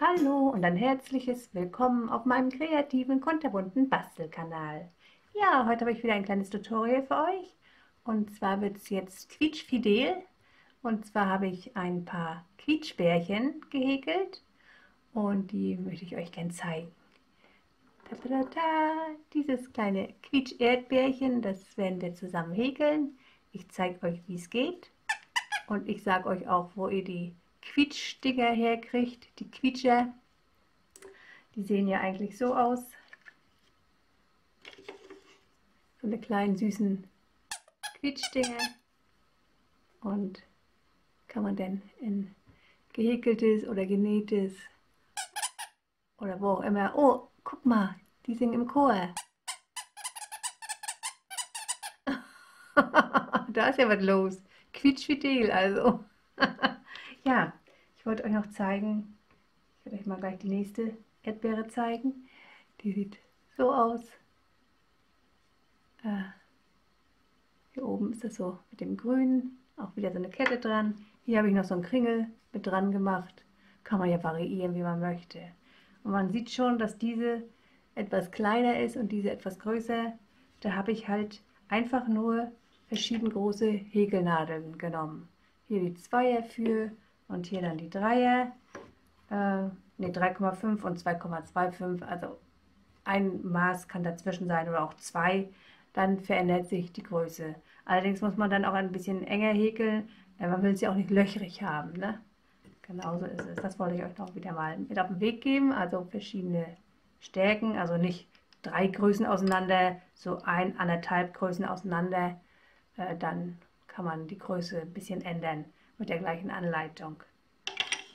Hallo und ein herzliches Willkommen auf meinem kreativen, kunterbunten Bastelkanal. Ja, heute habe ich wieder ein kleines Tutorial für euch. Und zwar wird es jetzt quietschfidel. Und zwar habe ich ein paar Quietschbärchen gehäkelt und die möchte ich euch gerne zeigen. Dieses kleine Quietsch-Erdbärchen, das werden wir zusammen häkeln. Ich zeige euch, wie es geht. Und ich sage euch auch, wo ihr die Quietschdinger herkriegt, die Quietscher. Die sehen ja eigentlich so aus. So eine kleinen süßen Quietschdinger. Und kann man dann in gehäkeltes oder genähtes oder wo auch immer. Oh, guck mal, die singen im Chor. Da ist ja was los. Quietschfidel also. Ja, ich wollte euch noch zeigen, ich werde euch mal gleich die nächste Erdbeere zeigen. Die sieht so aus. Hier oben ist das so mit dem Grünen, auch wieder so eine Kette dran. Hier habe ich noch so einen Kringel mit dran gemacht. Kann man ja variieren, wie man möchte. Und man sieht schon, dass diese etwas kleiner ist und diese etwas größer. Da habe ich halt einfach nur verschieden große Häkelnadeln genommen. Hier die Zweier für und hier dann die Dreier. Ne, 3,5 und 2,25, also ein Maß kann dazwischen sein oder auch zwei, dann verändert sich die Größe. Allerdings muss man dann auch ein bisschen enger häkeln, man will es ja auch nicht löchrig haben. Ne? Genauso ist es. Das wollte ich euch noch wieder mal mit auf den Weg geben. Also verschiedene Stärken, also nicht 3 Größen auseinander, so 1,5 Größen auseinander. Dann kann man die Größe ein bisschen ändern mit der gleichen Anleitung.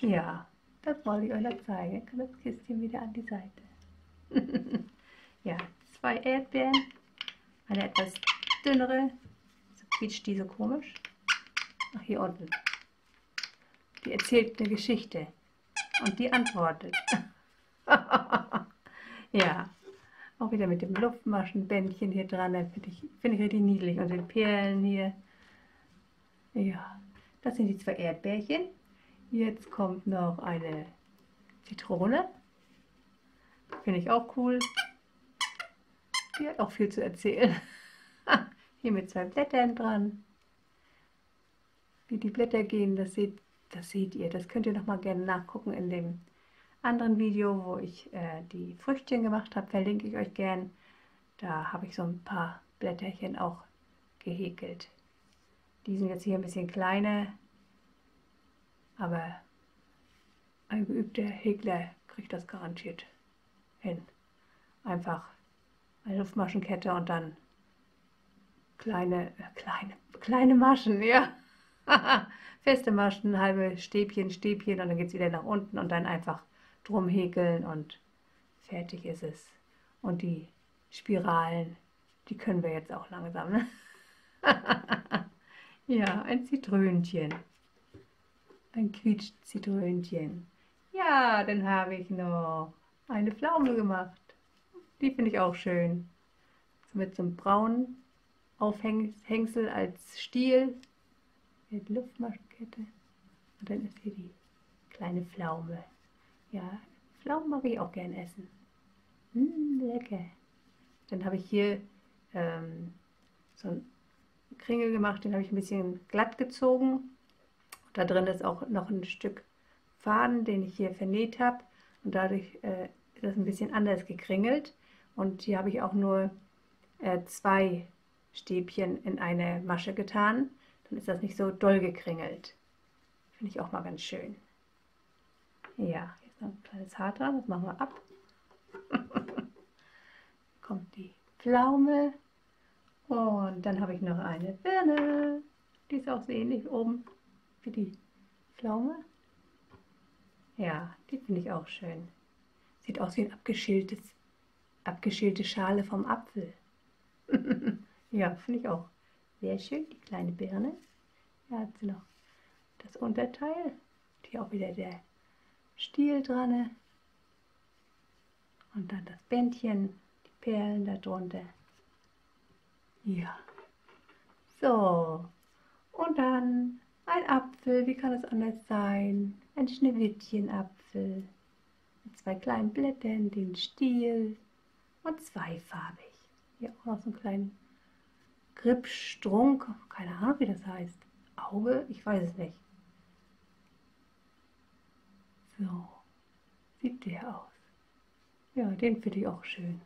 Ja, das wollte ich euch noch zeigen. Ich kann das Kistchen wieder an die Seite. Ja, 2 Erdbeeren, eine etwas dünnere. So quietscht die so komisch. Ach, hier unten. Die erzählt eine Geschichte und die antwortet. Ja, auch wieder mit dem Luftmaschenbändchen hier dran. Find ich richtig niedlich. Und den Perlen hier. Ja, das sind die 2 Erdbeerchen. Jetzt kommt noch eine Zitrone. Finde ich auch cool. Die hat auch viel zu erzählen. Hier mit 2 Blättern dran. Wie die Blätter gehen, das seht ihr. Das könnt ihr noch mal gerne nachgucken in dem anderen Video, wo ich die Früchtchen gemacht habe. Verlinke ich euch gern. Da habe ich so ein paar Blätterchen auch gehäkelt. Die sind jetzt hier ein bisschen kleiner, aber ein geübter Häkler kriegt das garantiert hin. Einfach eine Luftmaschenkette und dann kleine Maschen, ja. Feste Maschen, halbe Stäbchen und dann geht es wieder nach unten und dann einfach drum häkeln und fertig ist es. Und die Spiralen, die können wir jetzt auch langsam, ne? Ja, ein Zitrönchen. Ein Quietsch-Zitrönchen. Ja, dann habe ich noch eine Pflaume gemacht. Die finde ich auch schön. So mit so einem braunen Aufhängsel als Stiel. Hier die Luftmaschenkette. Und dann ist hier die kleine Pflaume. Ja, Pflaumen mag ich auch gern essen. Lecker. Dann habe ich hier so einen Kringel gemacht, den habe ich ein bisschen glatt gezogen. Da drin ist auch noch ein Stück Faden, den ich hier vernäht habe. Und dadurch ist das ein bisschen anders gekringelt. Und hier habe ich auch nur 2 Stäbchen in eine Masche getan. Dann ist das nicht so doll gekringelt. Finde ich auch mal ganz schön. Ja, hier ist noch ein kleines Haar dran. Das machen wir ab. Kommt die Pflaume. Und dann habe ich noch eine Birne. Die ist auch so ähnlich oben wie die Pflaume. Ja, die finde ich auch schön. Sieht aus wie ein abgeschälte Schale vom Apfel. Ja, finde ich auch sehr schön. Die kleine Birne. Hier hat sie noch das Unterteil. Hier auch wieder der Stiel dran. Und dann das Bändchen, die Perlen darunter. Ja. So. Und dann ein Apfel. Wie kann es anders sein? Ein Schneewittchenapfel. mit 2 kleinen Blättern, den Stiel und zweifarbig. Hier auch noch so einen kleinen Gripstrunk, keine Ahnung wie das heißt. Auge, ich weiß es nicht. So sieht der aus. Ja, den finde ich auch schön.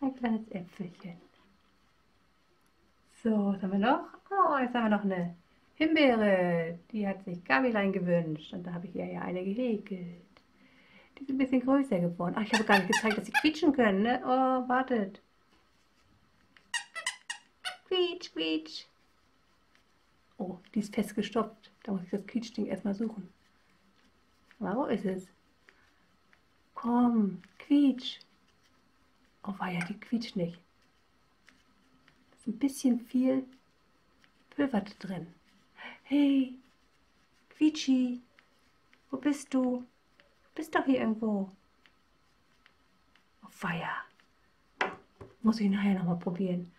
Ein kleines Äpfelchen. So, was haben wir noch? Oh, jetzt haben wir noch eine Himbeere. Die hat sich Gabilein gewünscht. Und da habe ich ihr ja eine gehäkelt. Die ist ein bisschen größer geworden. Ach, ich habe gar nicht gezeigt, dass sie quietschen können, ne? Oh, wartet. Quietsch, quietsch. Oh, die ist festgestopft. Da muss ich das Quietschding erstmal suchen. Wo ist es? Komm, quietsch. Oh, weia, die quietscht nicht. Da ist ein bisschen viel Pulver drin. Hey, Quietschi, wo bist du? Du bist doch hier irgendwo. Oh, weia. Muss ich nachher nochmal probieren.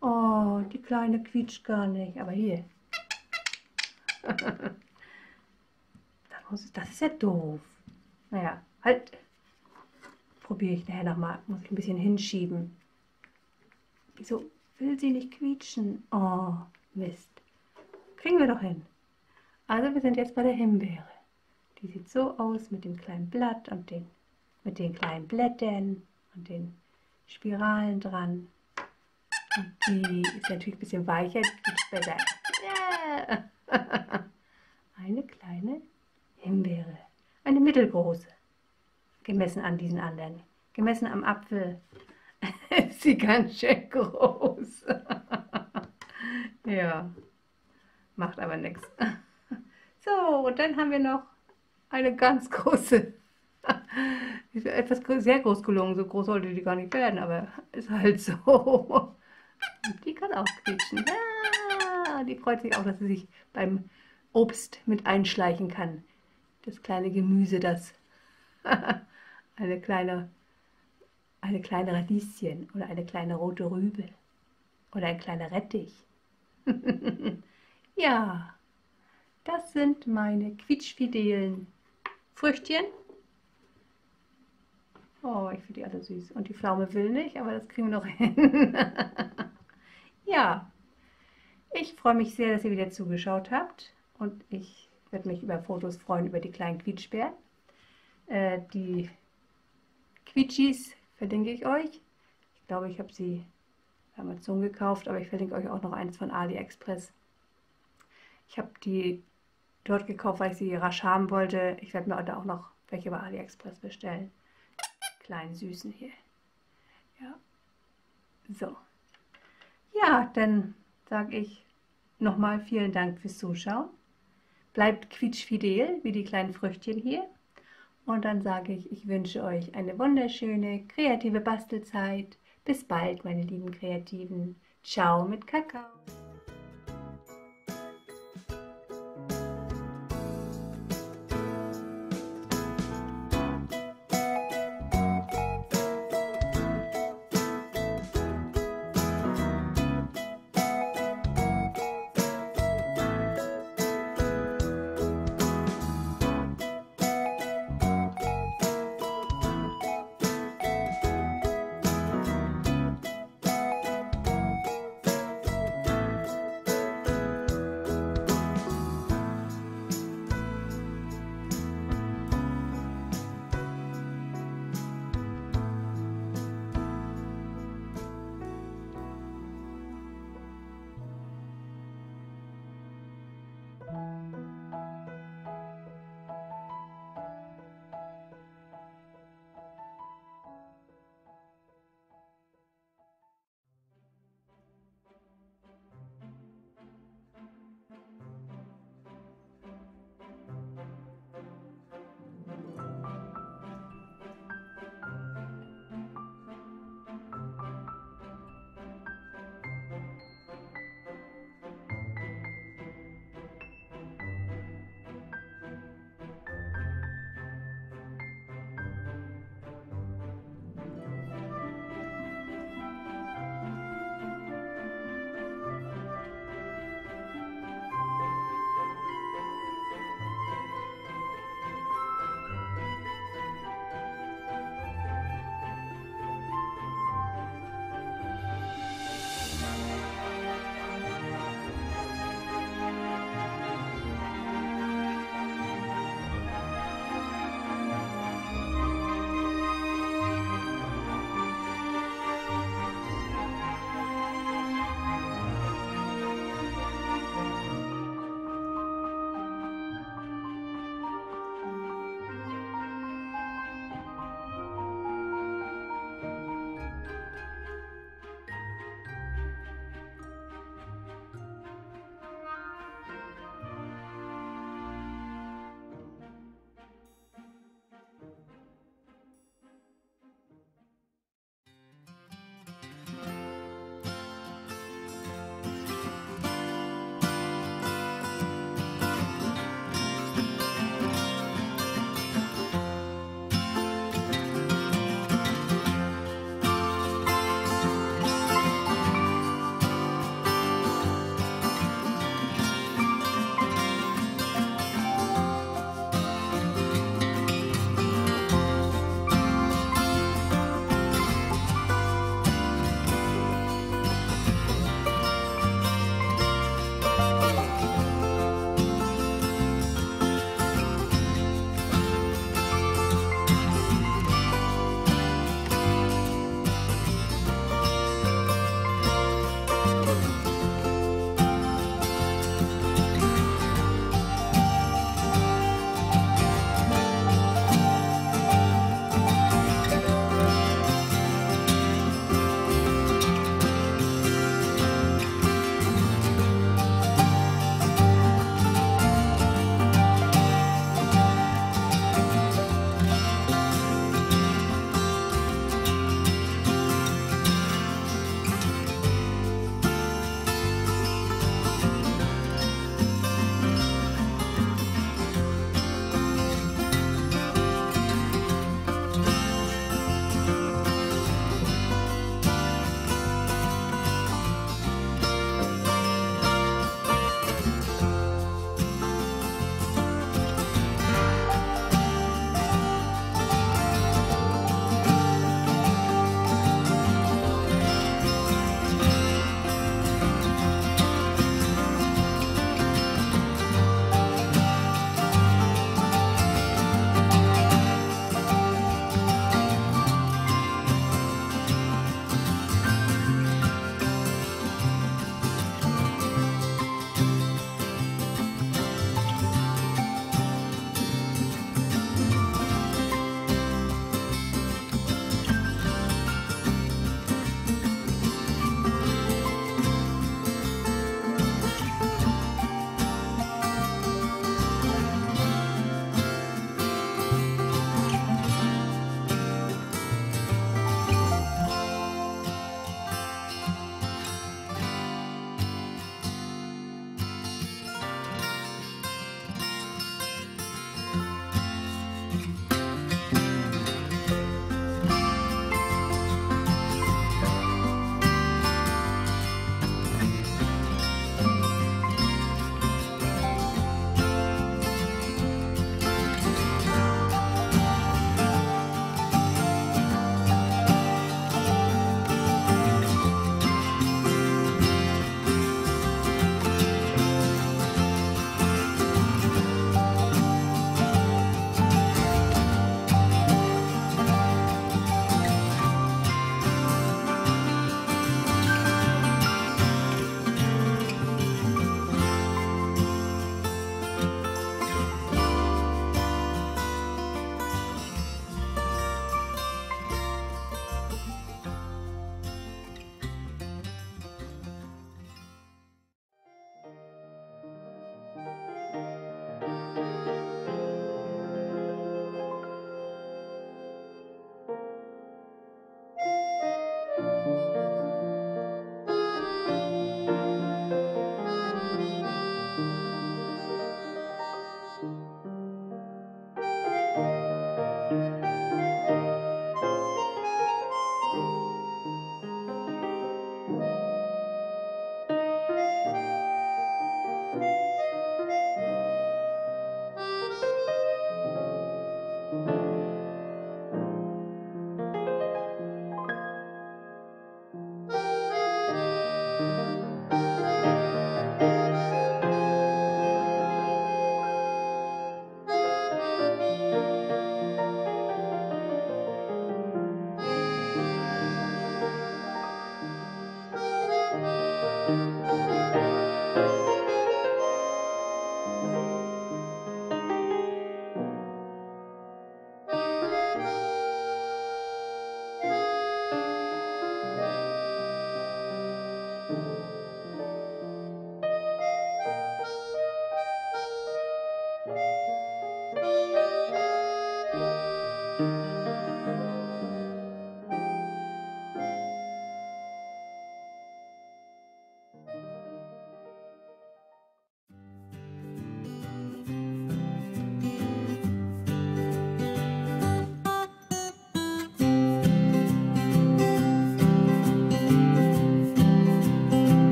Oh, die Kleine quietscht gar nicht. Aber hier. Das ist ja doof. Naja, halt. Probiere ich nachher nochmal. Muss ich ein bisschen hinschieben. Wieso will sie nicht quietschen? Oh, Mist. Kriegen wir doch hin. Also wir sind jetzt bei der Himbeere. Die sieht so aus mit dem kleinen Blatt und mit den kleinen Blättern und den Spiralen dran. Und die ist natürlich ein bisschen weicher, die quietscht besser. Yeah. Eine kleine Himbeere. Eine mittelgroße. Gemessen an diesen anderen. Gemessen am Apfel ist sie ganz schön groß. Ja, macht aber nichts. So, und dann haben wir noch eine ganz große. Die ist etwas sehr groß gelungen. So groß sollte die gar nicht werden, aber ist halt so. Und die kann auch quietschen. Ja, die freut sich auch, dass sie sich beim Obst mit einschleichen kann. Das kleine Gemüse, das eine kleine Radieschen oder eine kleine rote Rübe oder ein kleiner Rettich. Ja, das sind meine quietschfidelen Früchtchen. Oh, ich finde die alle süß. Und die Pflaume will nicht, aber das kriegen wir noch hin. Ja, ich freue mich sehr, dass ihr wieder zugeschaut habt. Und ich werde mich über Fotos freuen über die kleinen Quietschbären. Die Quietschis verlinke ich euch. Ich glaube, ich habe sie bei Amazon gekauft, aber ich verlinke euch auch noch eins von AliExpress. Ich habe die dort gekauft, weil ich sie rasch haben wollte. Ich werde mir da auch noch welche bei AliExpress bestellen. Kleinen Süßen hier. Ja. So. Ja, dann sage ich nochmal vielen Dank fürs Zuschauen. Bleibt quietschfidel, wie die kleinen Früchtchen hier. Und dann sage ich wünsche euch eine wunderschöne, kreative Bastelzeit. Bis bald, meine lieben Kreativen. Ciao mit Kakao.